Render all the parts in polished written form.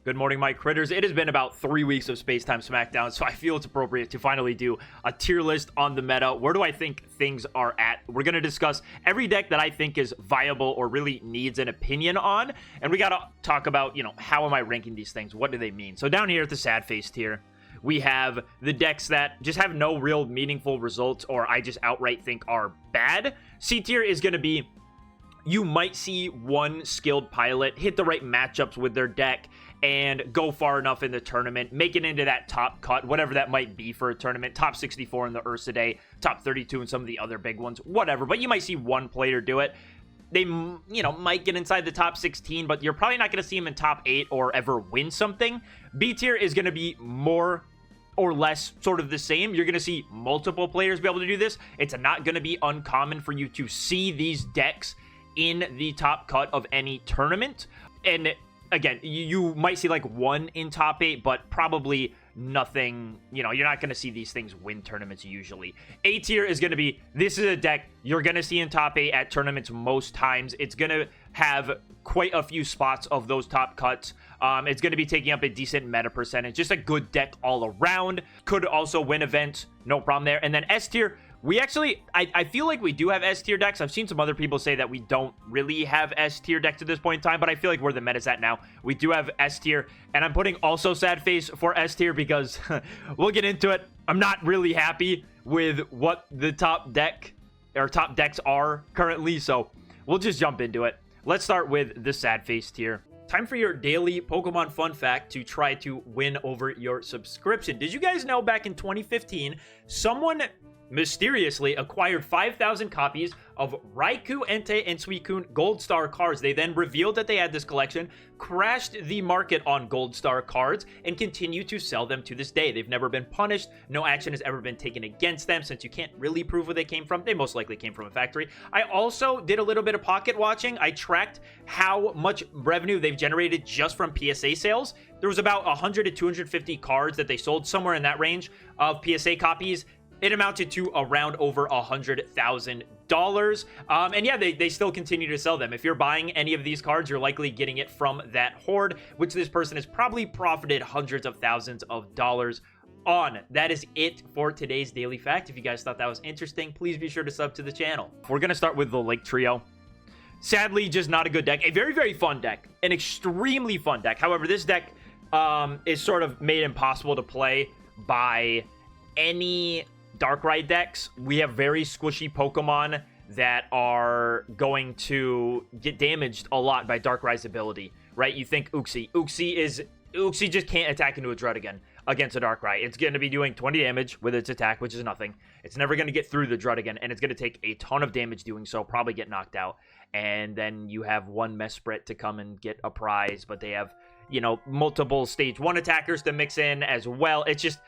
Good morning, my critters. It has been about 3 weeks of Spacetime Smackdown, so I feel it's appropriate to finally do a tier list on the meta. Where do I think things are at? We're going to discuss every deck that I think is viable or really needs an opinion on, and we got to talk about, how am I ranking these things? What do they mean? So down here at the sad face tier, we have the decks that just have no real meaningful results or I just outright think are bad. C tier is going to be, you might see one skilled pilot hit the right matchups with their deck and go far enough in the tournament, make it into that top cut, whatever that might be for a tournament, top 64 in the Ursa Day, top 32 in some of the other big ones, whatever. But you might see one player do it. They, might get inside the top 16, but you're probably not going to see them in top 8 or ever win something. B tier is going to be more or less sort of the same. You're going to see multiple players be able to do this. It's not going to be uncommon for you to see these decks in the top cut of any tournament. And again, you might see like one in top 8, but probably nothing, you're not going to see these things win tournaments usually. A tier is going to be, this is a deck you're going to see in top 8 at tournaments most times. It's going to have quite a few spots of those top cuts. It's going to be taking up a decent meta percentage. Just a good deck all around. Could also win events. No problem there. And then S tier, we actually, I feel like we do have S tier decks. I've seen some other people say that we don't really have S tier decks at this point in time, but I feel like where the meta's at now, we do have S tier, and I'm putting also sad face for S tier because we'll get into it. I'm not really happy with what the top deck or top decks are currently, so we'll just jump into it. Let's start with the sad face tier. Time for your daily Pokemon fun fact to try to win over your subscription. Did you guys know back in 2015, someone mysteriously acquired 5,000 copies of Raikou, Entei, and Suicune Gold Star cards? They then revealed that they had this collection, crashed the market on Gold Star cards, and continue to sell them to this day. They've never been punished. No action has ever been taken against them since you can't really prove where they came from. They most likely came from a factory. I also did a little bit of pocket watching. I tracked how much revenue they've generated just from PSA sales. There was about 100 to 250 cards that they sold, somewhere in that range of PSA copies. It amounted to around over $100,000. And yeah, they still continue to sell them. If you're buying any of these cards, you're likely getting it from that horde, which this person has probably profited hundreds of thousands of dollars on. That is it for today's daily fact. If you guys thought that was interesting, please be sure to sub to the channel. We're going to start with the Lake Trio. Sadly, just not a good deck. A very, very fun deck. An extremely fun deck. However, this deck is sort of made impossible to play by any Darkrai decks. We have very squishy Pokemon that are going to get damaged a lot by Darkrai's ability, right? You think Uxie. Uxie just can't attack into a Druddigon against a Darkrai. It's going to be doing 20 damage with its attack, which is nothing. It's never going to get through the Druddigon, and it's going to take a ton of damage doing so, probably get knocked out. And then you have one Mesprit to come and get a prize, but they have, multiple stage 1 attackers to mix in as well. It's just,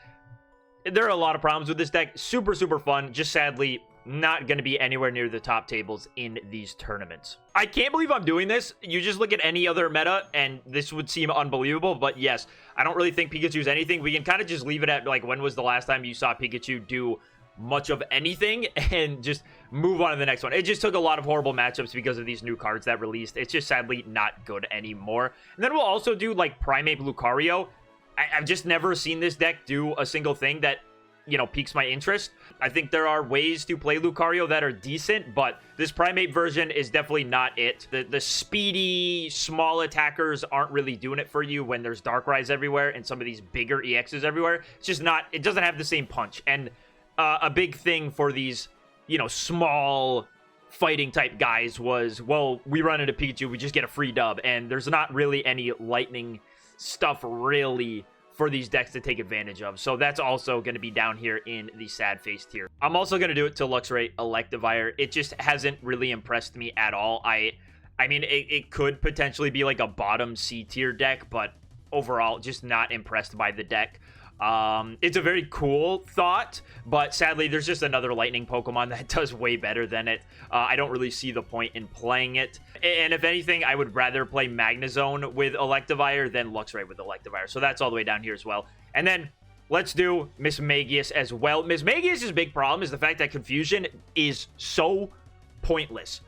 there are a lot of problems with this deck. Super, super fun. Just sadly, not going to be anywhere near the top tables in these tournaments. I can't believe I'm doing this. You just look at any other meta, and this would seem unbelievable. But yes, I don't really think Pikachu's anything. We can kind of just leave it at, like, when was the last time you saw Pikachu do much of anything, and just move on to the next one. It just took a lot of horrible matchups because of these new cards that released. It's just sadly not good anymore. And then we'll also do, like, Primeape Lucario. I've just never seen this deck do a single thing that, piques my interest. I think there are ways to play Lucario that are decent, but this Primeape version is definitely not it. The speedy, small attackers aren't really doing it for you when there's Darkrai's everywhere and some of these bigger EXs everywhere. It's just not, it doesn't have the same punch. And a big thing for these, small fighting type guys was, well, we run into Pikachu, we just get a free dub. And there's not really any lightning stuff really for these decks to take advantage of. So that's also going to be down here in the sad face tier. I'm also going to do it to Luxray Electivire. It just hasn't really impressed me at all. I mean, it could potentially be like a bottom C tier deck, but overall just not impressed by the deck. It's a very cool thought, but sadly there's just another lightning Pokemon that does way better than it. I don't really see the point in playing it. And if anything, I would rather play Magnezone with Electivire than Luxray with Electivire. So that's all the way down here as well. And then let's do Mismagius as well. Mismagius' big problem is the fact that Confusion is so pointless.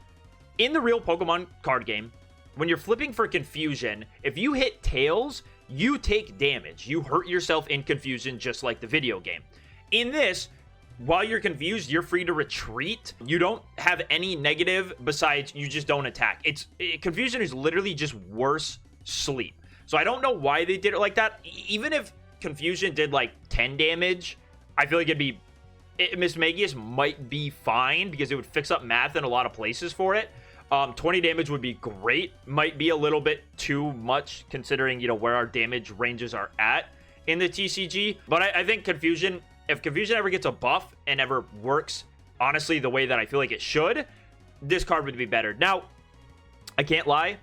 In the real Pokemon card game, when you're flipping for Confusion, if you hit Tails, you take damage. You hurt yourself in Confusion just like the video game. In this, while you're confused, you're free to retreat. You don't have any negative besides you just don't attack. Confusion is literally just worse sleep. So I don't know why they did it like that. Even if Confusion did like 10 damage, I feel like Mismagius might be fine because it would fix up math in a lot of places for it. 20 damage would be great. Might be a little bit too much considering, you know, where our damage ranges are at in the TCG. But I think Confusion, if Confusion ever gets a buff and ever works, honestly, the way that I feel like it should, this card would be better. Now, I can't lie.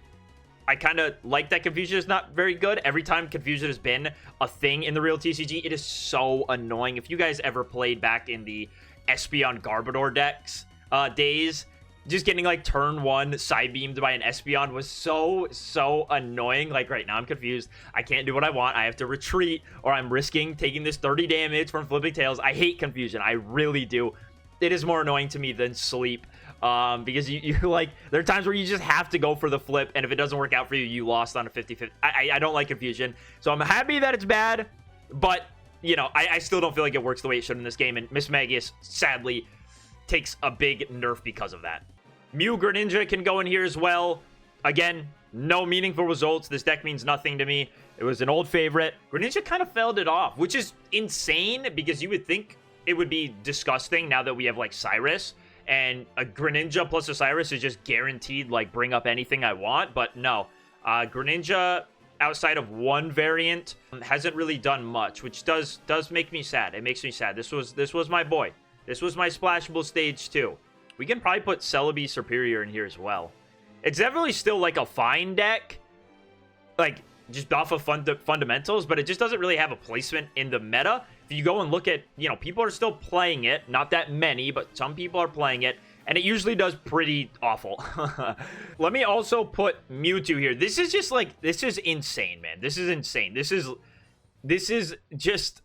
I kind of like that Confusion is not very good. Every time Confusion has been a thing in the real TCG, it is so annoying. If you guys ever played back in the Espeon Garbodor decks days, just getting like turn 1 side beamed by an Espeon was so annoying. Like right now I'm confused. I can't do what I want. I have to retreat or I'm risking taking this 30 damage from Flipping Tails. I hate Confusion. I really do. It is more annoying to me than sleep. Because you like, there are times where you just have to go for the flip, and if it doesn't work out for you, you lost on a 50-50. I don't like Confusion, so I'm happy that it's bad, but, you know, I still don't feel like it works the way it should in this game, and Mismagius, sadly, takes a big nerf because of that. Mew Greninja can go in here as well. Again, no meaningful results. This deck means nothing to me. It was an old favorite. Greninja kind of failed it off, which is insane, because you would think it would be disgusting now that we have, like, Cyrus. And a Greninja plus a Cyrus is just guaranteed, like, bring up anything I want. But no, Greninja, outside of one variant, hasn't really done much, which does make me sad. It makes me sad. This was my boy. This was my splashable stage 2. We can probably put Celebi Superior in here as well. It's definitely still, like, a fine deck, like, just off of fundamentals, but it just doesn't really have a placement in the meta. If you go and look at, you know, people are still playing it. Not that many, but some people are playing it. And it usually does pretty awful. Let me also put Mewtwo here. This is just like, this is insane, man. This is insane. This is just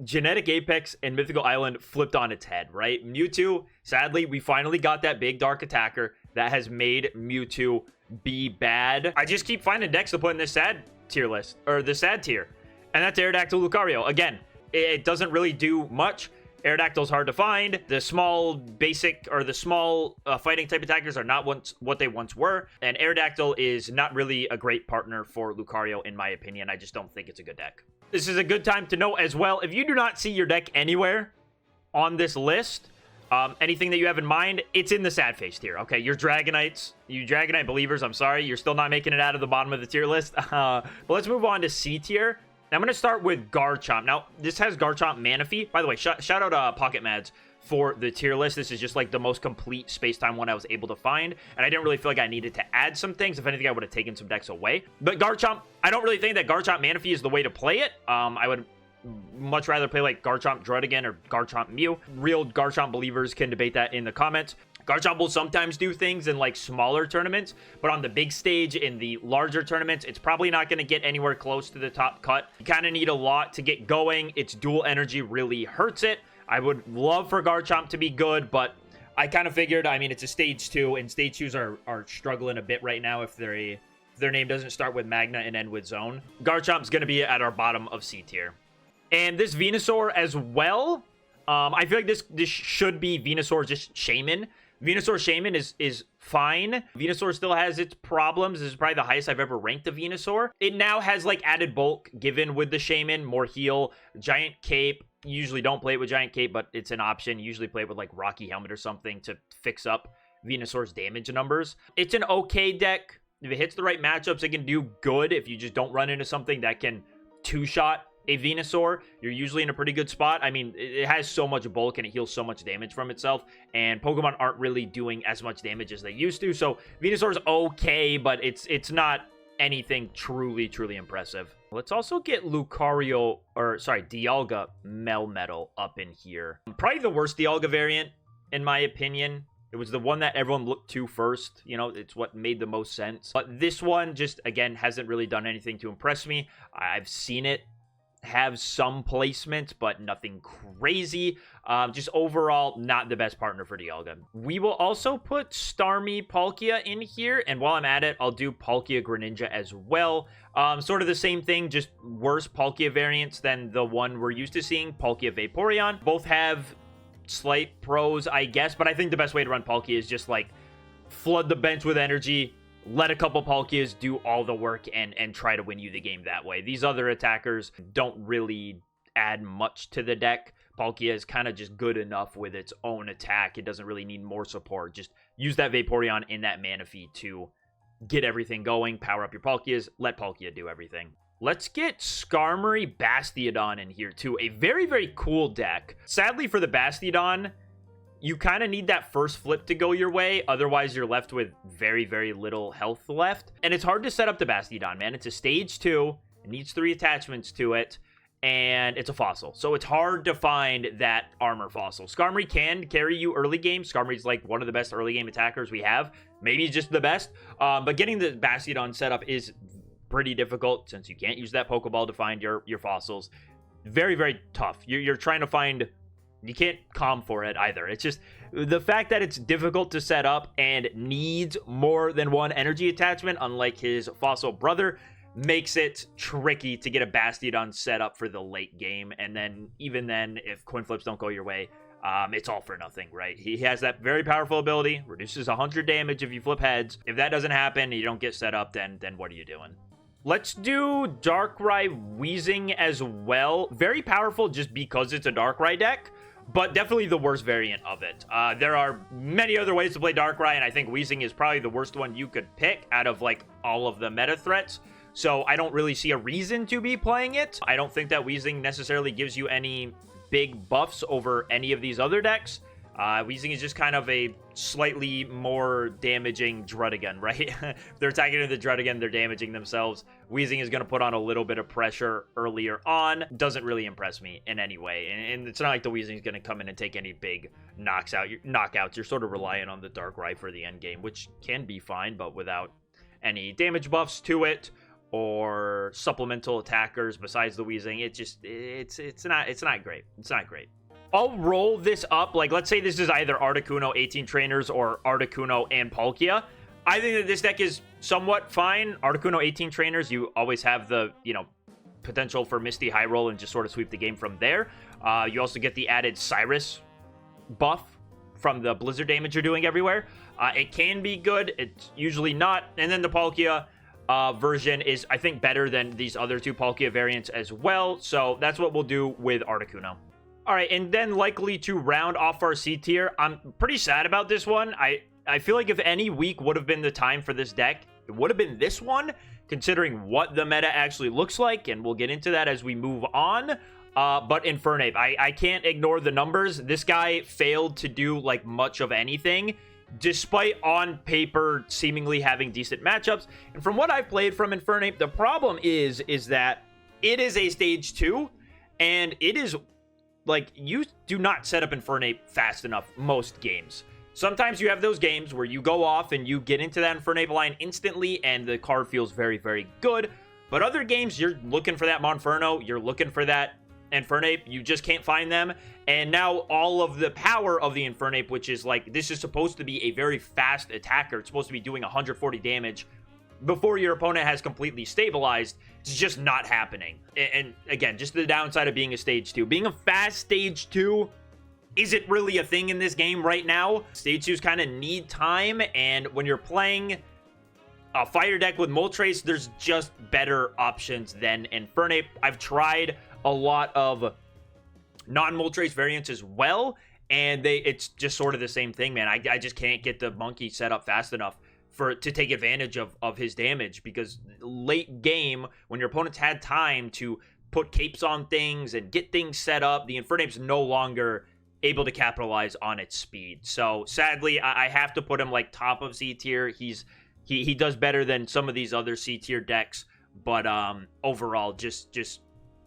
Genetic Apex and Mythical Island flipped on its head, right? Mewtwo, sadly, we finally got that big dark attacker that has made Mewtwo be bad. I just keep finding decks to put in this sad tier list, or the sad tier. And that's Aerodactyl Lucario. Again, it doesn't really do much. Aerodactyl's hard to find. The small basic, or the small fighting type attackers are not what they once were. And Aerodactyl is not really a great partner for Lucario, in my opinion. I just don't think it's a good deck. This is a good time to know as well, if you do not see your deck anywhere on this list, anything that you have in mind, it's in the sad face tier. Okay, your Dragonites, you Dragonite believers, I'm sorry, you're still not making it out of the bottom of the tier list. But let's move on to C tier. Now, I'm going to start with Garchomp. Now, this has Garchomp Manaphy. By the way, shout out Pocket Mads for the tier list. This is just like the most complete space-time one I was able to find. And I didn't really feel like I needed to add some things. If anything, I would have taken some decks away. But Garchomp, I don't really think that Garchomp Manaphy is the way to play it. I would much rather play like Garchomp Druddigon or Garchomp Mew. Real Garchomp believers can debate that in the comments. Garchomp will sometimes do things in like smaller tournaments, but on the big stage in the larger tournaments, it's probably not going to get anywhere close to the top cut. You kind of need a lot to get going. Its dual energy really hurts it. I would love for Garchomp to be good, but I kind of figured, I mean, it's a stage 2, and stage 2s are struggling a bit right now if their name doesn't start with Magna and end with Zone. Garchomp's going to be at our bottom of C tier. And this Venusaur as well, I feel like this should be Venusaur just Shaman. Venusaur Shaman is fine. Venusaur still has its problems. This is probably the highest I've ever ranked a Venusaur. It now has like added bulk given with the Shaman, more heal, Giant Cape. You usually don't play it with Giant Cape, but it's an option. You usually play it with like Rocky Helmet or something to fix up Venusaur's damage numbers. It's an okay deck. If it hits the right matchups, it can do good. If you just don't run into something that can two-shot a Venusaur, you're usually in a pretty good spot. I mean, it has so much bulk and it heals so much damage from itself, and Pokemon aren't really doing as much damage as they used to, so Venusaur's okay, but it's not anything truly impressive. Let's also get Dialga Melmetal up in here. Probably the worst Dialga variant, in my opinion. It was the one that everyone looked to first. You know, it's what made the most sense. But this one just, again, hasn't really done anything to impress me. I've seen it have some placement, but nothing crazy. Just overall, not the best partner for Dialga. We will also put Starmie Palkia in here, and while I'm at it, I'll do Palkia Greninja as well. Sort of the same thing, just worse Palkia variants than the one we're used to seeing, Palkia Vaporeon. Both have slight pros, I guess, but I think the best way to run Palkia is just, like, flood the bench with energy, let a couple Palkias do all the work and try to win you the game that way. These other attackers don't really add much to the deck. Palkia is kind of just good enough with its own attack. It doesn't really need more support. Just use that Vaporeon in that Manaphy to get everything going, power up your Palkias, let Palkia do everything. Let's get Skarmory Bastiodon in here too. A very, very cool deck. Sadly for the Bastiodon, you kind of need that first flip to go your way. Otherwise, you're left with very, very little health left. And it's hard to set up the Bastiodon, man. It's a stage 2. It needs 3 attachments to it. And it's a fossil. So it's hard to find that armor fossil. Skarmory can carry you early game. Skarmory's like one of the best early game attackers we have. Maybe just the best. But getting the Bastiodon set up is pretty difficult since you can't use that Pokeball to find your fossils. Very, very tough. You're trying to find... You can't calm for it either. It's just the fact that it's difficult to set up and needs more than one energy attachment, unlike his fossil brother, makes it tricky to get a Bastiodon set up for the late game. And then, even then, if coin flips don't go your way, it's all for nothing, right? He has that very powerful ability, reduces 100 damage if you flip heads. If that doesn't happen and you don't get set up, then what are you doing? Let's do Darkrai Weezing as well. Very powerful just because it's a Darkrai deck, but definitely the worst variant of it. There are many other ways to play Darkrai, and I think Weezing is probably the worst one you could pick out of, like, all of the meta threats. So I don't really see a reason to be playing it. I don't think that Weezing necessarily gives you any big buffs over any of these other decks. Weezing is just kind of a slightly more damaging Druddigon, right? If they're attacking the Druddigon, they're damaging themselves. Weezing is going to put on a little bit of pressure earlier on. Doesn't really impress me in any way. And it's not like the Weezing is going to come in and take any big knockouts. You're sort of relying on the Darkrai for the end game, which can be fine, but without any damage buffs to it or supplemental attackers besides the Weezing, it's not great. It's not great. I'll roll this up. Like, let's say this is either Articuno 18 trainers or Articuno and Palkia. I think that this deck is somewhat fine. Articuno 18 trainers, you always have the, potential for Misty High Roll and just sort of sweep the game from there. You also get the added Cyrus buff from the blizzard damage you're doing everywhere. It can be good. It's usually not. And then the Palkia version is, I think, better than these other two Palkia variants as well. So that's what we'll do with Articuno. All right, and then likely to round off our C tier, I'm pretty sad about this one. I feel like if any week would have been the time for this deck, it would have been this one, considering what the meta actually looks like, and we'll get into that as we move on. But Infernape, I can't ignore the numbers. This guy failed to do, like, much of anything, despite on paper seemingly having decent matchups. And from what I've played from Infernape, the problem is that it is a stage 2, and it is... Like, you do not set up Infernape fast enough most games. Sometimes you have those games where you go off and you get into that Infernape line instantly and the card feels very, very good. But other games, you're looking for that Monferno, you're looking for that Infernape, you just can't find them. And now all of the power of the Infernape, which is like, this is supposed to be a very fast attacker. It's supposed to be doing 140 damage before your opponent has completely stabilized. It's just not happening. And again, just the downside of being a stage 2. Being a fast stage 2 isn't really a thing in this game right now. Stage 2s kind of need time, and when you're playing a fighter deck with Moltres, there's just better options than Infernape. I've tried a lot of non-Moltres variants as well, and it's just sort of the same thing, man. I just can't get the monkey set up fast enough to take advantage of his damage, because late game, when your opponent's had time to put capes on things and get things set up, the Infernape's no longer able to capitalize on its speed. So sadly, I have to put him like top of C tier. He does better than some of these other C tier decks, but overall just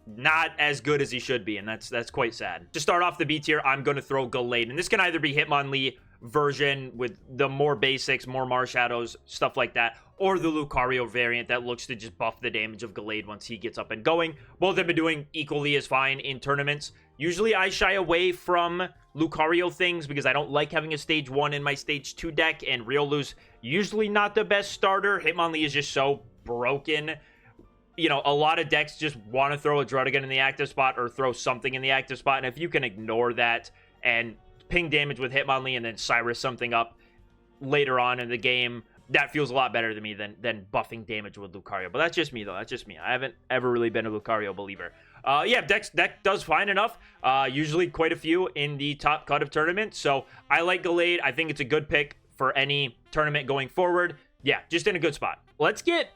not as good as he should be, and that's quite sad. To start off the B tier, I'm going to throw Gallade, and this can either be Hitmonlee version with the more basics, more Marshadows, stuff like that, or the Lucario variant that looks to just buff the damage of Gallade once he gets up and going. Both have been doing equally as fine in tournaments. Usually I shy away from Lucario things because I don't like having a stage 1 in my stage 2 deck, and Riolu's usually not the best starter. Hitmonlee is just so broken. You know, a lot of decks just want to throw a Druddigon in the active spot or throw something in the active spot, and if you can ignore that and ping damage with Hitmonlee and then Cyrus something up later on in the game, that feels a lot better to me than buffing damage with Lucario. But that's just me, though. That's just me. I haven't ever really been a Lucario believer. Yeah, deck does fine enough. Usually quite a few in the top cut of tournaments. So I like Gallade. I think it's a good pick for any tournament going forward. Yeah, just in a good spot. Let's get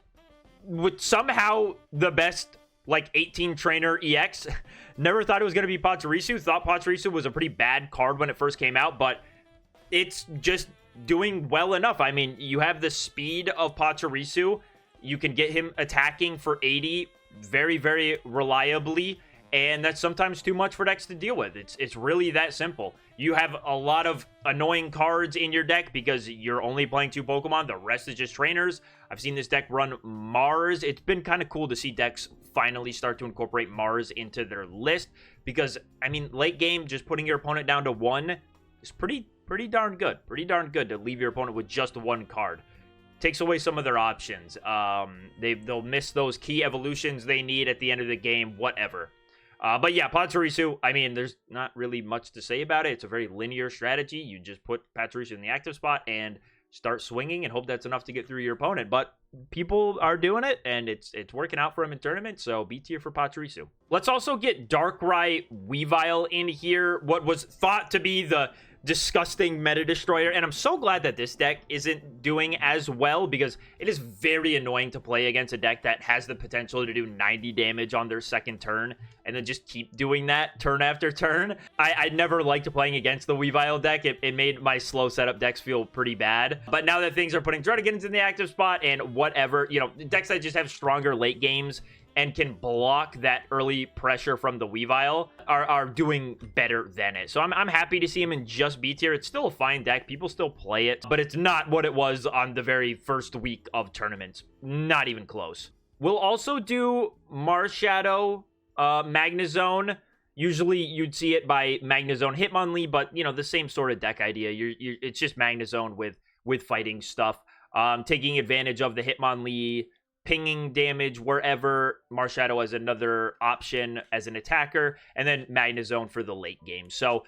with somehow the best like 18 trainer EX. Never thought it was going to be Pachirisu. Thought Pachirisu was a pretty bad card when it first came out, but it's just doing well enough. I mean, you have the speed of Pachirisu. You can get him attacking for 80 very, very reliably, and that's sometimes too much for decks to deal with. It's really that simple. You have a lot of annoying cards in your deck because you're only playing 2 Pokemon. The rest is just trainers. I've seen this deck run Mars. It's been kind of cool to see decks finally start to incorporate Mars into their list because, I mean, late game, just putting your opponent down to 1 is pretty darn good. Pretty darn good to leave your opponent with just 1 card. Takes away some of their options. They'll miss those key evolutions they need at the end of the game, whatever. But yeah, Pachirisu, I mean, there's not really much to say about it. It's a very linear strategy. You just put Pachirisu in the active spot and start swinging and hope that's enough to get through your opponent. But people are doing it, and it's working out for them in tournaments, so B tier for Pachirisu. Let's also get Darkrai Weavile in here, what was thought to be the disgusting meta destroyer, and I'm so glad that this deck isn't doing as well because it is very annoying to play against a deck that has the potential to do 90 damage on their second turn and then just keep doing that turn after turn. I never liked playing against the Weavile deck. It made my slow setup decks feel pretty bad, but now that things are putting Druddigons in the active spot and whatever, you know, decks that just have stronger late games and can block that early pressure from the Weavile are doing better than it. So I'm happy to see him in just B tier. It's still a fine deck. People still play it, but it's not what it was on the very first week of tournaments. Not even close. We'll also do Marshadow, Magnezone. Usually you'd see it by Magnezone Hitmonlee, but you know, the same sort of deck idea. It's just Magnezone with fighting stuff. Taking advantage of the Hitmonlee pinging damage wherever, Marshadow as another option as an attacker, and then Magnezone for the late game. So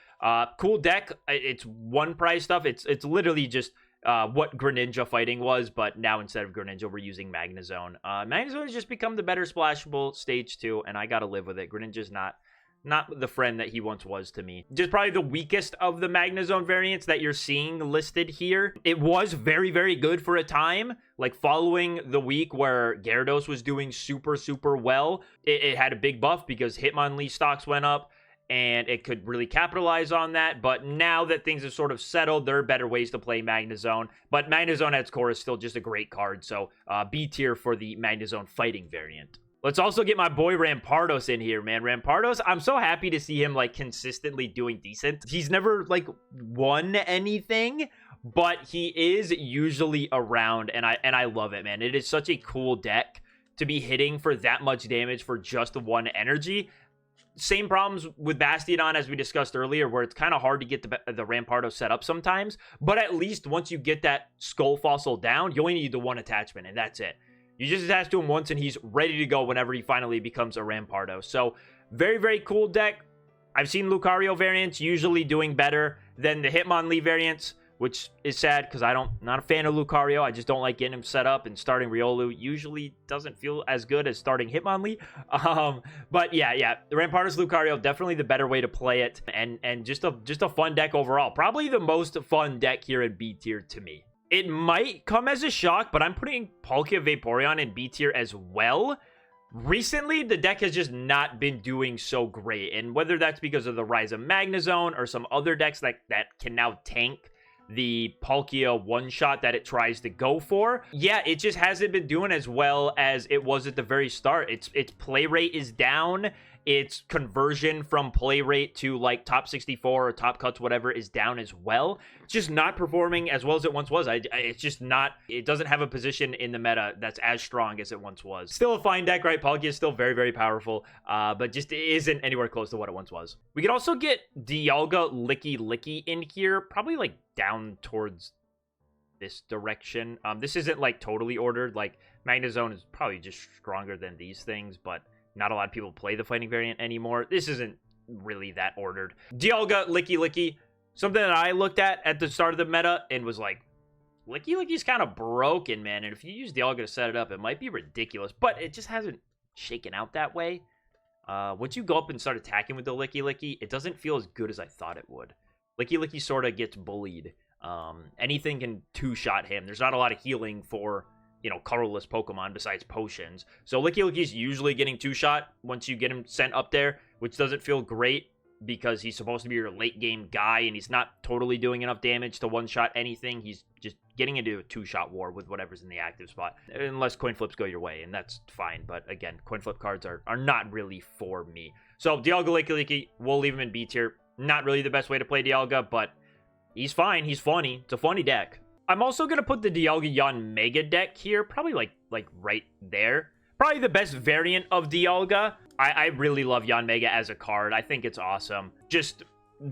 cool deck. It's 1 prize stuff. It's literally just what Greninja fighting was, but now instead of Greninja we're using Magnezone. Magnezone has just become the better splashable stage 2, and I gotta live with it. Greninja's not the friend that he once was to me. Just probably the weakest of the Magnezone variants that you're seeing listed here. It was very, very good for a time, like following the week where Gyarados was doing super, super well. It had a big buff because Hitmonlee stocks went up, and it could really capitalize on that. But now that things have sort of settled, there are better ways to play Magnezone. But Magnezone at its core is still just a great card, so B tier for the Magnezone fighting variant. Let's also get my boy Rampardos in here, man. Rampardos, I'm so happy to see him, like, consistently doing decent. He's never, like, won anything, but he is usually around, and I love it, man. It is such a cool deck to be hitting for that much damage for just 1 energy. Same problems with Bastiodon as we discussed earlier, where it's kind of hard to get the Rampardos set up sometimes, but at least once you get that Skull Fossil down, you only need the 1 attachment, and that's it. You just attach to him once and he's ready to go whenever he finally becomes a Rampardos. So, very, very cool deck. I've seen Lucario variants usually doing better than the Hitmonlee variants, which is sad because not a fan of Lucario. I just don't like getting him set up, and starting Riolu usually doesn't feel as good as starting Hitmonlee. But yeah, the Rampardos Lucario, definitely the better way to play it, and just a fun deck overall. Probably the most fun deck here in B tier to me. It might come as a shock, but I'm putting Palkia Vaporeon in B tier as well. Recently, the deck has just not been doing so great, and whether that's because of the rise of Magnezone or some other decks that can now tank the Palkia one-shot that it tries to go for. Yeah, it just hasn't been doing as well as it was at the very start. Its play rate is down. Its conversion from play rate to like top 64 or top cuts, whatever, is down as well. It's just not performing as well as it once was. It's just not, it doesn't have a position in the meta that's as strong as it once was. Still a fine deck, right? Palkia is still very, very powerful, but just isn't anywhere close to what it once was. We could also get Dialga Licky in here, probably like down towards this direction. This isn't like totally ordered. Like Magnezone is probably just stronger than these things, but not a lot of people play the fighting variant anymore. This isn't really that ordered. Dialga Licky, something that I looked at the start of the meta and was like, Licky's kind of broken, man. And if you use Dialga to set it up, it might be ridiculous, but it just hasn't shaken out that way. Once you go up and start attacking with the Licky, it doesn't feel as good as I thought it would. Licky sort of gets bullied. Anything can two-shot him. There's not a lot of healing for, you know, colorless Pokemon besides potions. So Licky's usually getting two-shot once you get him sent up there, which doesn't feel great because he's supposed to be your late-game guy, and he's not totally doing enough damage to one-shot anything. He's just getting into a two-shot war with whatever's in the active spot, unless coin flips go your way, and that's fine. But again, coin flip cards are not really for me. So Dialga Licky, we'll leave him in B tier. Not really the best way to play Dialga, but he's fine. He's funny. It's a funny deck. I'm also going to put the Dialga Yanmega deck here, probably like right there. Probably the best variant of Dialga. I really love Yanmega as a card. I think it's awesome. Just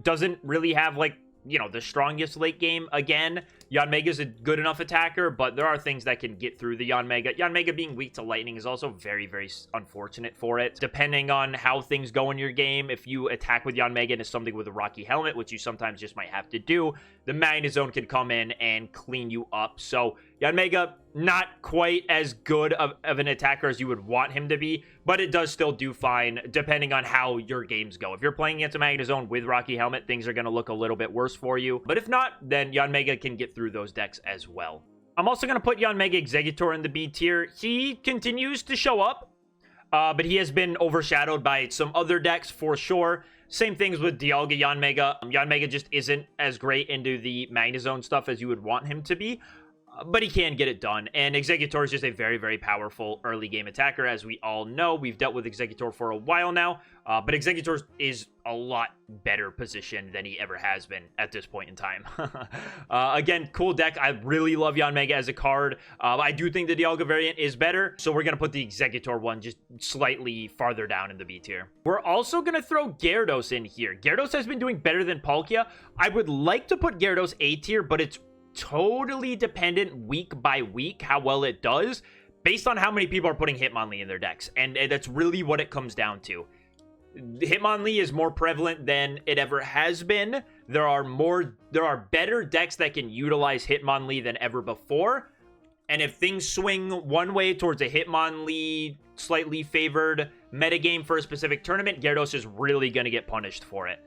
doesn't really have, like, you know, the strongest late game. Again, Yanmega's a good enough attacker, but there are things that can get through the Yanmega. Yanmega being weak to lightning is also very, very unfortunate for it. Depending on how things go in your game, if you attack with Yanmega into something with a Rocky Helmet, which you sometimes just might have to do, the Magnezone can come in and clean you up. So Yanmega, not quite as good of an attacker as you would want him to be, but it does still do fine depending on how your games go. If you're playing against a Magnezone with Rocky Helmet, things are going to look a little bit worse for you. But if not, then Yanmega can get through those decks as well. I'm also going to put Yanmega Exeggutor in the B tier. He continues to show up, but he has been overshadowed by some other decks for sure. Same things with Dialga Yanmega. Yanmega just isn't as great into the Magnezone stuff as you would want him to be, but he can get it done. And Exeggutor is just a very, very powerful early game attacker, as we all know. We've dealt with Exeggutor for a while now, but Exeggutor is a lot better positioned than he ever has been at this point in time. Again, cool deck. I really love Yanmega as a card. I do think the Dialga variant is better, so we're going to put the Exeggutor one just slightly farther down in the B tier. We're also going to throw Gyarados in here. Gyarados has been doing better than Palkia. I would like to put Gyarados A tier, but it's totally dependent week by week how well it does based on how many people are putting Hitmonlee in their decks, and that's really what it comes down to. Hitmonlee is more prevalent than it ever has been. There are better decks that can utilize Hitmonlee than ever before, and if things swing one way towards a Hitmonlee slightly favored metagame for a specific tournament, Gyarados is really going to get punished for it.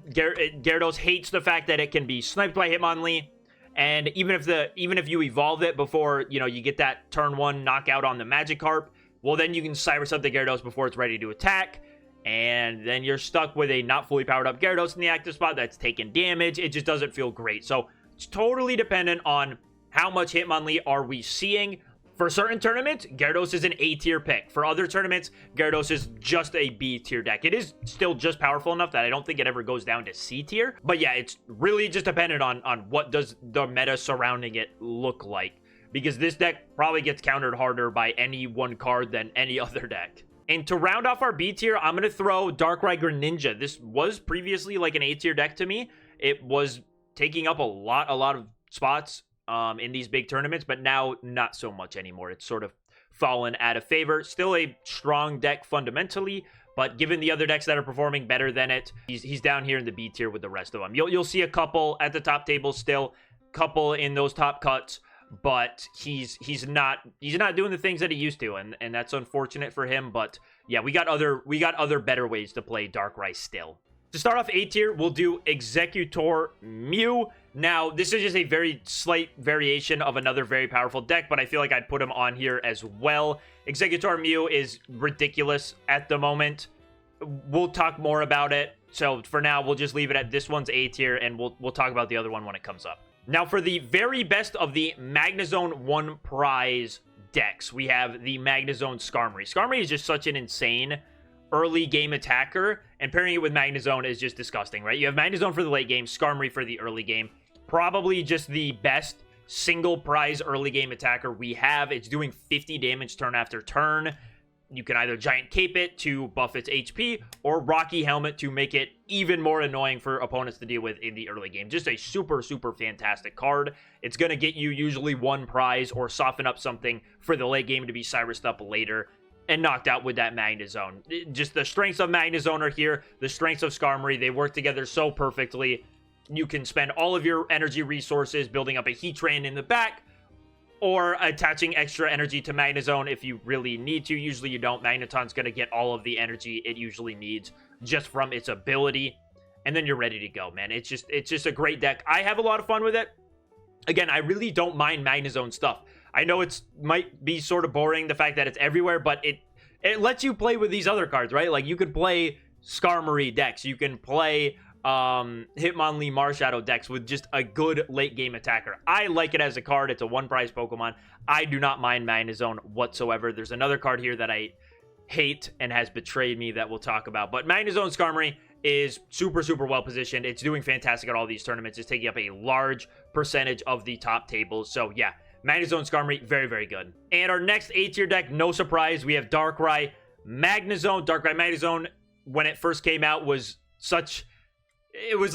Gyarados hates the fact that it can be sniped by Hitmonlee. And even if you evolve it before, you know, you get that turn 1 knockout on the Magikarp, well, then you can Cyrus up the Gyarados before it's ready to attack, and then you're stuck with a not fully powered up Gyarados in the active spot that's taking damage. It just doesn't feel great. So it's totally dependent on how much Hitmonlee are we seeing. For certain tournaments, Gyarados is an A tier pick. For other tournaments, Gyarados is just a B tier deck. It is still just powerful enough that I don't think it ever goes down to C tier. But yeah, it's really just dependent on what does the meta surrounding it look like. Because this deck probably gets countered harder by any one card than any other deck. And to round off our B tier, I'm going to throw Darkrai Greninja. This was previously like an A tier deck to me. It was taking up a lot of spots in these big tournaments, but now not so much anymore. It's sort of fallen out of favor. Still a strong deck fundamentally, but given the other decks that are performing better than it, he's down here in the B tier with the rest of them. You'll see a couple at the top table still, couple in those top cuts, but he's not doing the things that he used to, and that's unfortunate for him. But yeah, we got other better ways to play Darkrai still. To start off A tier, we'll do Exeggutor Mew. Now, this is just a very slight variation of another very powerful deck, but I feel like I'd put him on here as well. Exeggutor Mew is ridiculous at the moment. We'll talk more about it. So for now, we'll just leave it at this one's A tier, and we'll talk about the other one when it comes up. Now, for the very best of the Magnezone 1 prize decks, we have the Magnezone Skarmory. Skarmory is just such an insane early game attacker, and pairing it with Magnezone is just disgusting, right? You have Magnezone for the late game, Skarmory for the early game. Probably just the best single prize early game attacker we have. It's doing 50 damage turn after turn. You can either Giant Cape it to buff its HP, or Rocky Helmet to make it even more annoying for opponents to deal with in the early game. Just a super, super fantastic card. It's going to get you usually one prize or soften up something for the late game to be Cyrused up later and knocked out with that Magnezone. Just the strengths of Magnezone are here. The strengths of Skarmory, they work together so perfectly. You can spend all of your energy resources building up a Heatran in the back, or attaching extra energy to Magnezone if you really need to. Usually you don't. Magneton's going to get all of the energy it usually needs just from its ability. And then you're ready to go, man. It's just a great deck. I have a lot of fun with it. Again, I really don't mind Magnezone stuff. I know it's might be sort of boring, the fact that it's everywhere, but it lets you play with these other cards, right? Like, you could play Skarmory decks. You can play Hitmonlee Marshadow decks with just a good late game attacker. I like it as a card. It's a one prize Pokemon. I do not mind Magnezone whatsoever. There's another card here that I hate and has betrayed me that we'll talk about, but Magnezone Skarmory is super, super well positioned. It's doing fantastic at all these tournaments. It's taking up a large percentage of the top tables. So yeah, Magnezone Skarmory, very, very good. And our next A tier deck, no surprise, we have Darkrai Magnezone. Darkrai Magnezone, when it first came out, was such... It was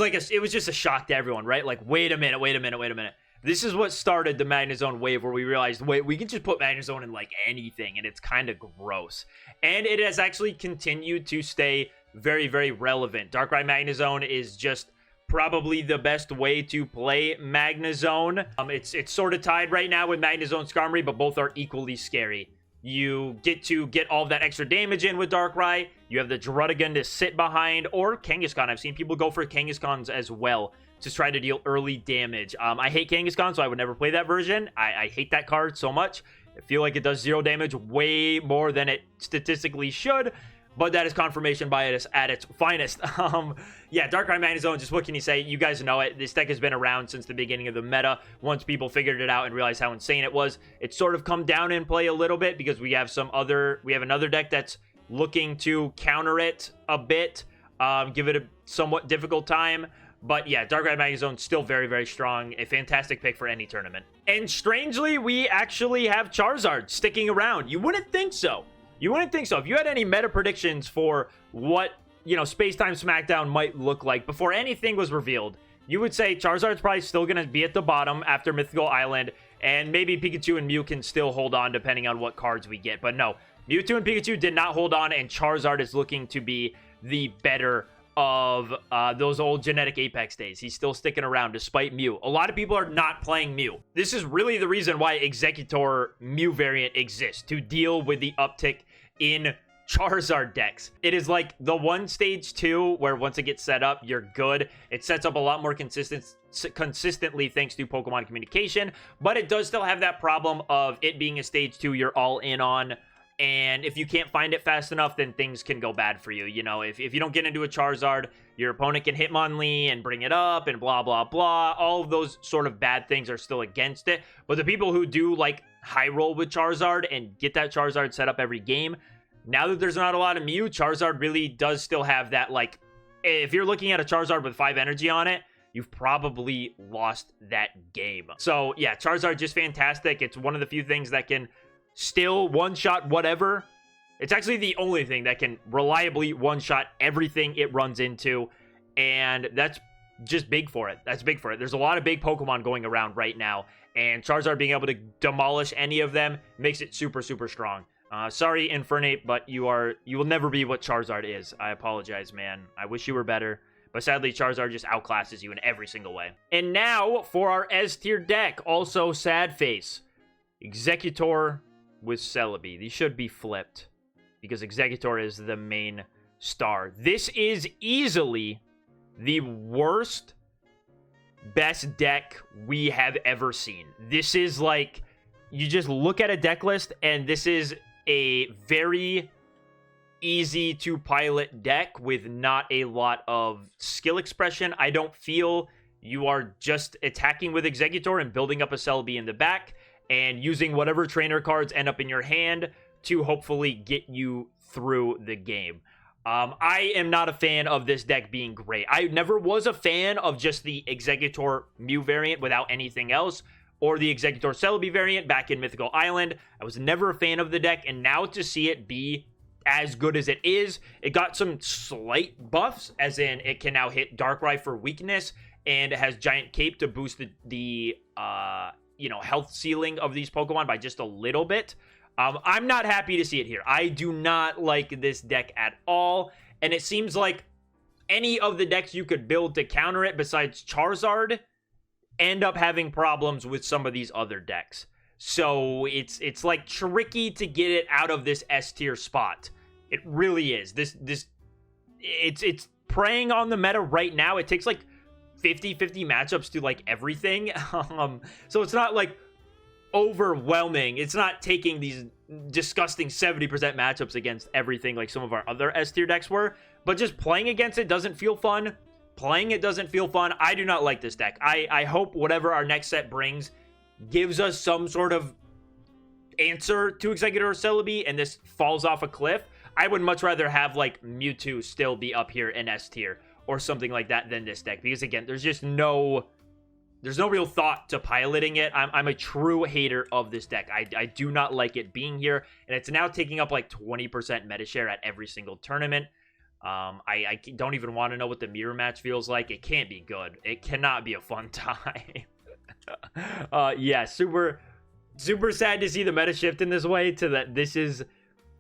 just a shock to everyone, right? Like, wait a minute. This is what started the Magnezone wave, where we realized, wait, we can just put Magnezone in, like, anything, and it's kind of gross. And it has actually continued to stay very, very relevant. Darkrai Magnezone is just probably the best way to play Magnezone. It's sort of tied right now with Magnezone Skarmory, but both are equally scary. You get to get all of that extra damage in with Darkrai. You have the Druddigon to sit behind, or Kangaskhan. I've seen people go for Kangaskhan's as well to try to deal early damage. I hate Kangaskhan, so I would never play that version. I hate that card so much. I feel like it does 0 damage way more than it statistically should, but that is confirmation bias at its finest. Yeah, Darkrai Magnezone, just what can you say? You guys know it. This deck has been around since the beginning of the meta. Once people figured it out and realized how insane it was, it's sort of come down in play a little bit because we have another deck that's looking to counter it a bit, give it a somewhat difficult time. But yeah, Darkrai Magnezone still very, very strong. A fantastic pick for any tournament. And strangely, we actually have Charizard sticking around. You wouldn't think so. You wouldn't think so. If you had any meta predictions for what, Space Time Smackdown might look like before anything was revealed, you would say Charizard's probably still going to be at the bottom after Mythical Island, and maybe Pikachu and Mew can still hold on depending on what cards we get. But no, Mewtwo and Pikachu did not hold on, and Charizard is looking to be the better of those old Genetic Apex days. He's still sticking around despite Mew. A lot of people are not playing Mew. This is really the reason why Exeggutor Mew variant exists, to deal with the uptick in Charizard decks. It is like the one stage 2 where once it gets set up, you're good. It sets up a lot more consistently thanks to Pokemon communication, but it does still have that problem of it being a stage 2 you're all in on. And if you can't find it fast enough, then things can go bad for you. If you don't get into a Charizard, your opponent can Hitmonlee and bring it up and blah, blah, blah. All of those sort of bad things are still against it. But the people who do, like, high roll with Charizard and get that Charizard set up every game, now that there's not a lot of Mew, Charizard really does still have that, like, if you're looking at a Charizard with 5 energy on it, you've probably lost that game. So, yeah, Charizard just fantastic. It's one of the few things that can still one-shot whatever. It's actually the only thing that can reliably one-shot everything it runs into, and that's just big for it. That's big for it. There's a lot of big Pokemon going around right now, and Charizard being able to demolish any of them makes it super, super strong. Sorry, Infernape, but you will never be what Charizard is. I apologize, man. I wish you were better, but sadly, Charizard just outclasses you in every single way. And now, for our S-tier deck, also sad face. Exeggutor with Celebi. These should be flipped because Exeggutor is the main star. This is easily the worst best deck we have ever seen. This is like, you just look at a deck list and this is a very easy to pilot deck with not a lot of skill expression. I don't feel you are just attacking with Exeggutor and building up a Celebi in the back and using whatever trainer cards end up in your hand to hopefully get you through the game. I am not a fan of this deck being great. I never was a fan of just the Exeggutor Mew variant without anything else, or the Exeggutor Celebi variant back in Mythical Island. I was never a fan of the deck, and now to see it be as good as it is, it got some slight buffs, as in it can now hit Darkrai for weakness, and it has Giant Cape to boost the health ceiling of these Pokemon by just a little bit. I'm not happy to see it here. I do not like this deck at all, and it seems like any of the decks you could build to counter it besides Charizard end up having problems with some of these other decks. So it's like tricky to get it out of this S tier spot. It really is. It's preying on the meta right now. It takes like 50-50 matchups to like everything. So it's not like overwhelming. It's not taking these disgusting 70% matchups against everything like some of our other S tier decks were, but just playing against it doesn't feel fun. Playing it doesn't feel fun. I do not like this deck. I hope whatever our next set brings gives us some sort of answer to Exeggutor Celebi and this falls off a cliff. I would much rather have like Mewtwo still be up here in S tier or something like that than this deck, because again, there's no real thought to piloting it. I'm a true hater of this deck. I do not like it being here, and it's now taking up like 20% meta share at every single tournament. I don't even want to know what the mirror match feels like. It can't be good. It cannot be a fun time. Yeah, super sad to see the meta shift in this way to that this is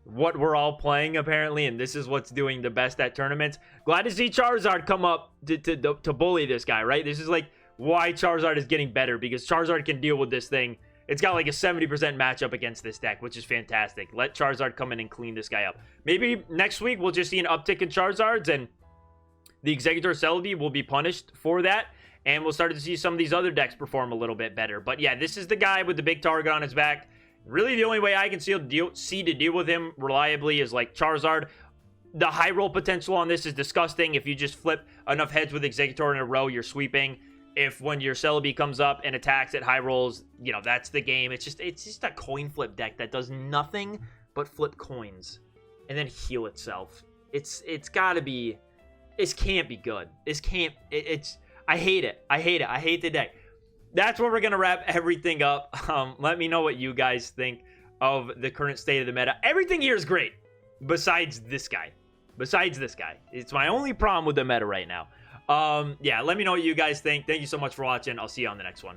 what we're all playing apparently, and this is what's doing the best at tournaments. Glad to see Charizard come up to bully this guy, right? This is like why Charizard is getting better, because Charizard can deal with this thing. It's got like a 70% matchup against this deck, which is fantastic. Let Charizard come in and clean this guy up. Maybe next week we'll just see an uptick in Charizards, and the Exeggutor Celebi will be punished for that, and we'll start to see some of these other decks perform a little bit better. But yeah, this is the guy with the big target on his back. Really, the only way I can see to deal with him reliably is like Charizard. The high roll potential on this is disgusting. If you just flip enough heads with Exeggutor in a row, you're sweeping. If when your Celebi comes up and attacks at high rolls, that's the game. It's just a coin flip deck that does nothing but flip coins and then heal itself. It's gotta be. This can't be good. This can't. I hate it. I hate the deck. That's where we're going to wrap everything up. Let me know what you guys think of the current state of the meta. Everything here is great, besides this guy. It's my only problem with the meta right now. Yeah, let me know what you guys think. Thank you so much for watching. I'll see you on the next one.